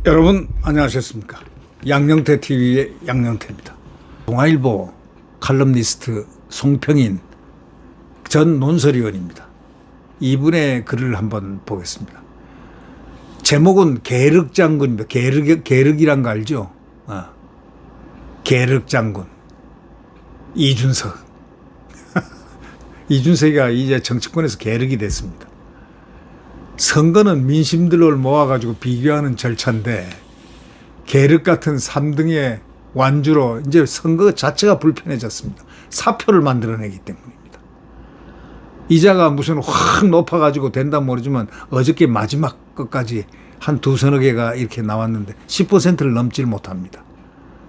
여러분 안녕하셨습니까? 양영태 TV의 양영태입니다. 동아일보 칼럼니스트 송평인 전 논설위원입니다. 이분의 글을 한번 보겠습니다. 제목은 계륵장군입니다. 계륵이란 거 알죠? 계륵장군 이준석. 이준석이가 이제 정치권에서 계륵이 됐습니다. 선거는 민심들을 모아가지고 비교하는 절차인데 계륵 같은 3등의 완주로 이제 선거 자체가 불편해졌습니다. 사표를 만들어내기 때문입니다. 이자가 무슨 확 높아가지고 된다 모르지만 어저께 마지막 것까지 한 두서너 개가 이렇게 나왔는데 10%를 넘지를 못합니다.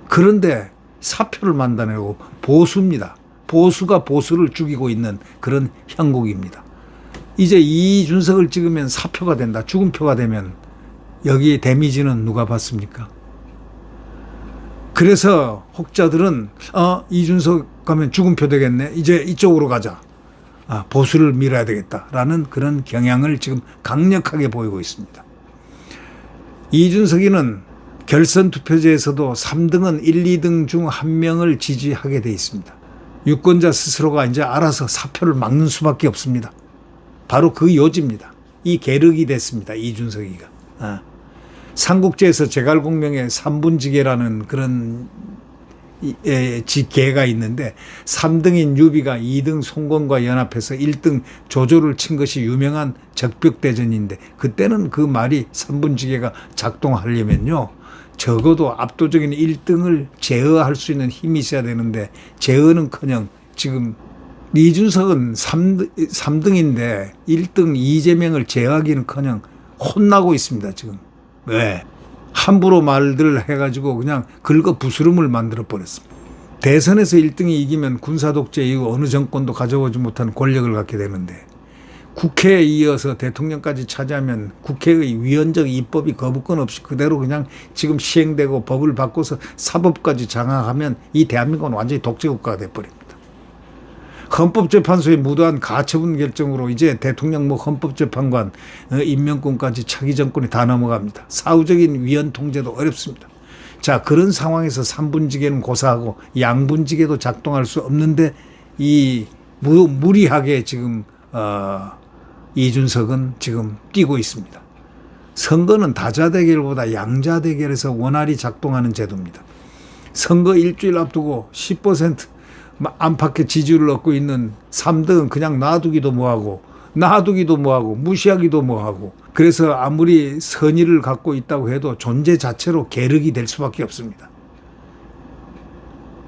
그런데 사표를 만들어내고 보수입니다. 보수가 보수를 죽이고 있는 그런 형국입니다. 이제 이준석을 찍으면 사표가 된다. 죽음표가 되면 여기 데미지는 누가 받습니까? 그래서 혹자들은 이준석 가면 죽음표 되겠네. 이제 이쪽으로 가자. 보수를 밀어야 되겠다라는 그런 경향을 지금 강력하게 보이고 있습니다. 이준석이는 결선 투표제에서도 3등은 1, 2등 중 한 명을 지지하게 돼 있습니다. 유권자 스스로가 이제 알아서 사표를 막는 수밖에 없습니다. 바로 그 요지입니다. 이 계륵이 됐습니다. 이준석이가. 삼국지에서 제갈공명의 삼분지계라는 그런 지계가 있는데 3등인 유비가 2등 송건과 연합해서 1등 조조를 친 것이 유명한 적벽대전인데 그때는 그 말이 삼분지계가 작동하려면요. 적어도 압도적인 1등을 제어할 수 있는 힘이 있어야 되는데 제어는커녕 지금 이준석은 3등인데 1등 이재명을 제어하기는커녕 혼나고 있습니다. 지금. 왜? 함부로 말들 해가지고 그냥 긁어 부스럼을 만들어 버렸습니다. 대선에서 1등이 이기면 군사독재 이후 어느 정권도 가져오지 못한 권력을 갖게 되는데 국회에 이어서 대통령까지 차지하면 국회의 위헌적 입법이 거부권 없이 그대로 그냥 지금 시행되고 법을 바꿔서 사법까지 장악하면 이 대한민국은 완전히 독재국가가 돼버립니다. 헌법재판소의 무도한 가처분 결정으로 이제 대통령 헌법재판관 임명권까지 차기 정권이 다 넘어갑니다. 사후적인 위헌 통제도 어렵습니다. 자, 그런 상황에서 3분지계는 고사하고 양분지계도 작동할 수 없는데 이 무리하게 지금 이준석은 지금 뛰고 있습니다. 선거는 다자대결보다 양자대결에서 원활히 작동하는 제도입니다. 선거 일주일 앞두고 10% 안팎의 지지를 얻고 있는 3등은 그냥 놔두기도 뭐하고 무시하기도 뭐하고 그래서 아무리 선의를 갖고 있다고 해도 존재 자체로 계륵이 될 수밖에 없습니다.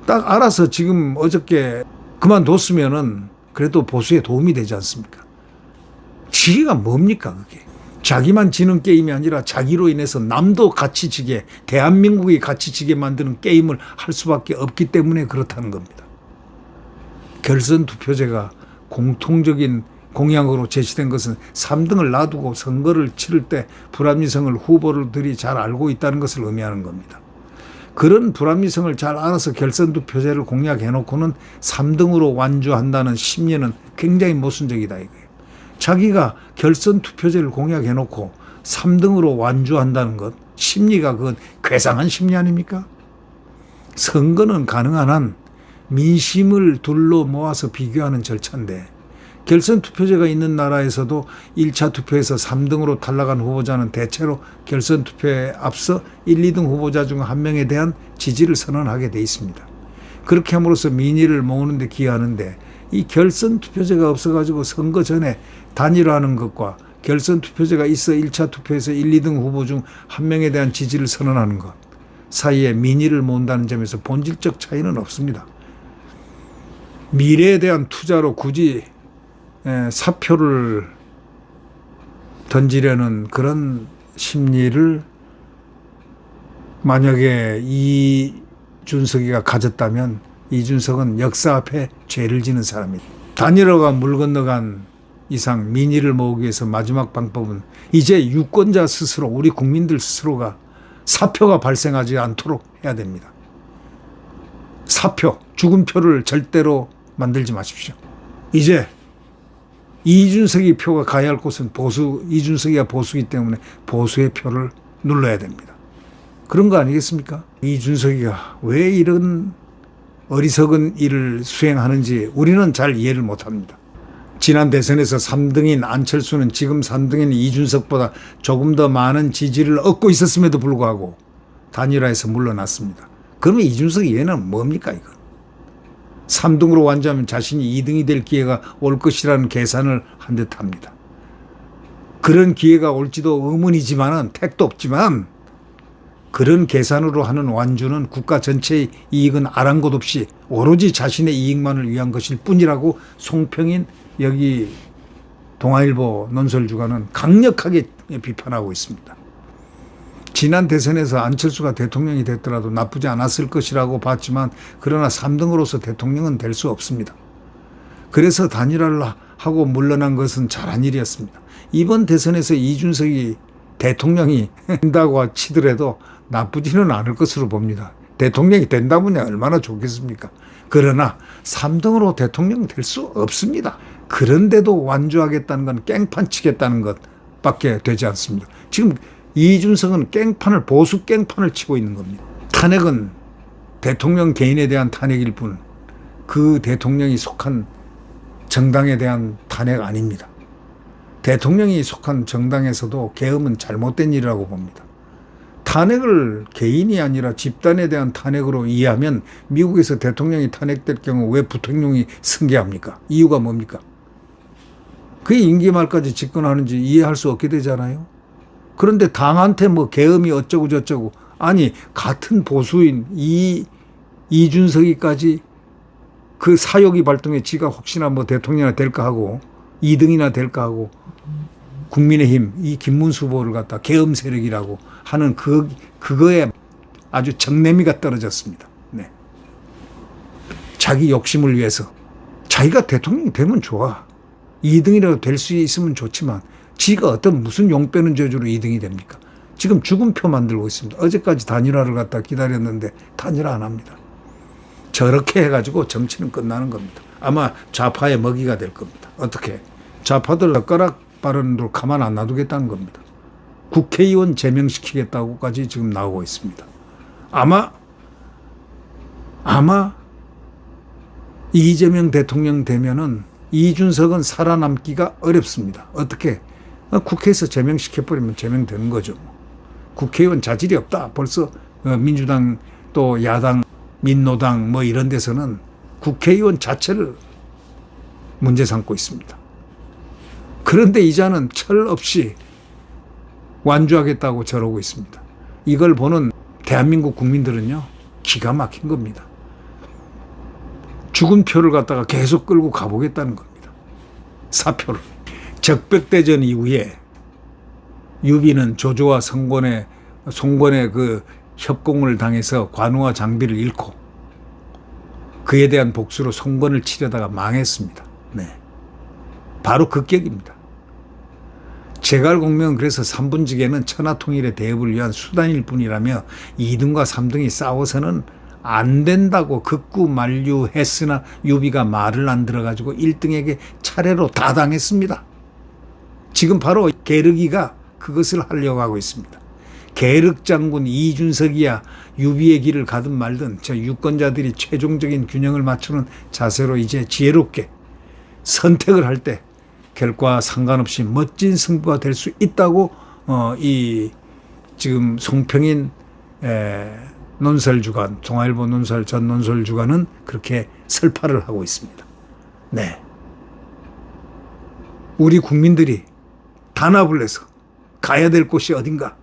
딱 알아서 지금 어저께 그만뒀으면은 그래도 보수에 도움이 되지 않습니까? 지기가 뭡니까 그게? 자기만 지는 게임이 아니라 자기로 인해서 남도 같이 지게 대한민국이 같이 지게 만드는 게임을 할 수밖에 없기 때문에 그렇다는 겁니다. 결선 투표제가 공통적인 공약으로 제시된 것은 3등을 놔두고 선거를 치를 때 불합리성을 후보들이 잘 알고 있다는 것을 의미하는 겁니다. 그런 불합리성을 잘 알아서 결선 투표제를 공약해놓고는 3등으로 완주한다는 심리는 굉장히 모순적이다 이거예요. 자기가 결선 투표제를 공약해놓고 3등으로 완주한다는 것 심리가 그건 괴상한 심리 아닙니까? 선거는 가능한 한 민심을 둘러 모아서 비교하는 절차인데 결선 투표제가 있는 나라에서도 1차 투표에서 3등으로 탈락한 후보자는 대체로 결선 투표에 앞서 1, 2등 후보자 중 한 명에 대한 지지를 선언하게 돼 있습니다. 그렇게 함으로써 민의를 모으는 데 기여하는데 이 결선 투표제가 없어가지고 선거 전에 단일화하는 것과 결선 투표제가 있어 1차 투표에서 1, 2등 후보 중 한 명에 대한 지지를 선언하는 것 사이에 민의를 모은다는 점에서 본질적 차이는 없습니다. 미래에 대한 투자로 굳이 사표를 던지려는 그런 심리를 만약에 이준석이가 가졌다면 이준석은 역사 앞에 죄를 지는 사람이다. 단일화가 물 건너간 이상 민의를 모으기 위해서 마지막 방법은 이제 유권자 스스로 우리 국민들 스스로가 사표가 발생하지 않도록 해야 됩니다. 사표, 죽음표를 절대로 만들지 마십시오. 이제 이준석이 표가 가야 할 곳은 보수, 이준석이가 보수이기 때문에 보수의 표를 눌러야 됩니다. 그런 거 아니겠습니까? 이준석이가 왜 이런 어리석은 일을 수행하는지 우리는 잘 이해를 못합니다. 지난 대선에서 3등인 안철수는 지금 3등인 이준석보다 조금 더 많은 지지를 얻고 있었음에도 불구하고 단일화해서 물러났습니다. 그러면 이준석이 얘는 뭡니까 이건? 3등으로 완주하면 자신이 2등이 될 기회가 올 것이라는 계산을 한 듯합니다. 그런 기회가 올지도 의문이지만은 택도 없지만 그런 계산으로 하는 완주는 국가 전체의 이익은 아랑곳 없이 오로지 자신의 이익만을 위한 것일 뿐이라고 송평인 여기 동아일보 논설주간은 강력하게 비판하고 있습니다. 지난 대선에서 안철수가 대통령이 됐더라도 나쁘지 않았을 것이라고 봤지만 그러나 3등으로서 대통령은 될 수 없습니다. 그래서 단일화를 하고 물러난 것은 잘한 일이었습니다. 이번 대선에서 이준석이 대통령이 된다고 치더라도 나쁘지는 않을 것으로 봅니다. 대통령이 된다면 얼마나 좋겠습니까? 그러나 3등으로 대통령 될 수 없습니다. 그런데도 완주하겠다는 건 깽판 치겠다는 것밖에 되지 않습니다. 지금 이준석은 깽판을, 보수 깽판을 치고 있는 겁니다. 탄핵은 대통령 개인에 대한 탄핵일 뿐 그 대통령이 속한 정당에 대한 탄핵 아닙니다. 대통령이 속한 정당에서도 계엄은 잘못된 일이라고 봅니다. 탄핵을 개인이 아니라 집단에 대한 탄핵으로 이해하면 미국에서 대통령이 탄핵될 경우 왜 부통령이 승계합니까? 이유가 뭡니까? 그게 임기 말까지 집권하는지 이해할 수 없게 되잖아요. 그런데 당한테 뭐 계엄이 어쩌고 저쩌고, 아니 같은 보수인 이준석이까지 그 사욕이 발동해 지가 혹시나 뭐 대통령이 될까 하고 2등이나 될까 하고 국민의힘 이 김문수 후보를 갖다 계엄 세력이라고 하는 그거에 아주 정내미가 떨어졌습니다. 네. 자기 욕심을 위해서 자기가 대통령이 되면 좋아. 2등이라도 될 수 있으면 좋지만 지가 어떤 무슨 용 빼는 저주로 2등이 됩니까? 지금 죽음표 만들고 있습니다. 어제까지 단일화를 갖다 기다렸는데 단일화 안 합니다. 저렇게 해가지고 정치는 끝나는 겁니다. 아마 좌파의 먹이가 될 겁니다. 어떻게? 좌파들 젓가락 발언으로 가만 안 놔두겠다는 겁니다. 국회의원 제명시키겠다고까지 지금 나오고 있습니다. 아마 이재명 대통령 되면은 이준석은 살아남기가 어렵습니다. 어떻게? 국회에서 제명시켜버리면 제명되는 거죠. 국회의원 자질이 없다. 벌써 민주당 또 야당 민노당 뭐 이런 데서는 국회의원 자체를 문제 삼고 있습니다. 그런데 이자는 철 없이 완주하겠다고 저러고 있습니다. 이걸 보는 대한민국 국민들은요, 기가 막힌 겁니다. 죽은 표를 갖다가 계속 끌고 가보겠다는 겁니다. 사표를. 적벽대전 이후에 유비는 조조와 송권의 그 협공을 당해서 관우와 장비를 잃고 그에 대한 복수로 송건을 치려다가 망했습니다. 네. 바로 그 격입니다. 제갈공명은 그래서 3분직에는 천하통일의 대업을 위한 수단일 뿐이라며 2등과 3등이 싸워서는 안 된다고 극구 만류했으나 유비가 말을 안 들어가지고 1등에게 차례로 다 당했습니다. 지금 바로 계륵이가 그것을 하려고 하고 있습니다. 계륵 장군 이준석이야 유비의 길을 가든 말든 저 유권자들이 최종적인 균형을 맞추는 자세로 이제 지혜롭게 선택을 할 때 결과와 상관없이 멋진 승부가 될 수 있다고 이 지금 송평인 논설주간, 동아일보 전 논설주간은 그렇게 설파를 하고 있습니다. 네, 우리 국민들이 단합을 해서 가야 될 곳이 어딘가,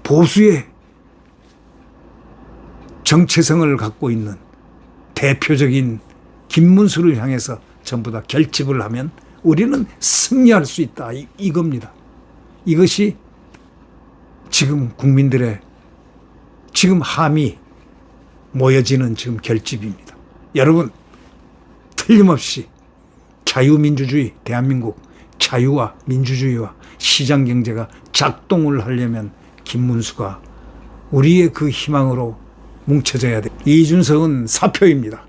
보수의 정체성을 갖고 있는 대표적인 김문수를 향해서 전부 다 결집을 하면 우리는 승리할 수 있다. 이겁니다. 이것이 지금 국민들의 지금 함이 모여지는 지금 결집입니다. 여러분, 틀림없이 자유민주주의, 대한민국 자유와 민주주의와 시장경제가 작동을 하려면 김문수가 우리의 그 희망으로 뭉쳐져야 돼. 이준석은 사표입니다.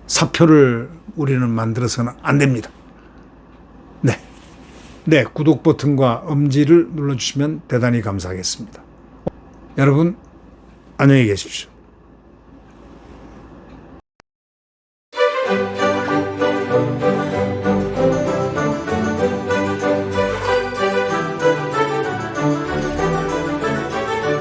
사표를 우리는 만들어서는 안 됩니다. 네, 구독 버튼과 엄지를 눌러주시면 대단히 감사하겠습니다. 여러분, 안녕히 계십시오.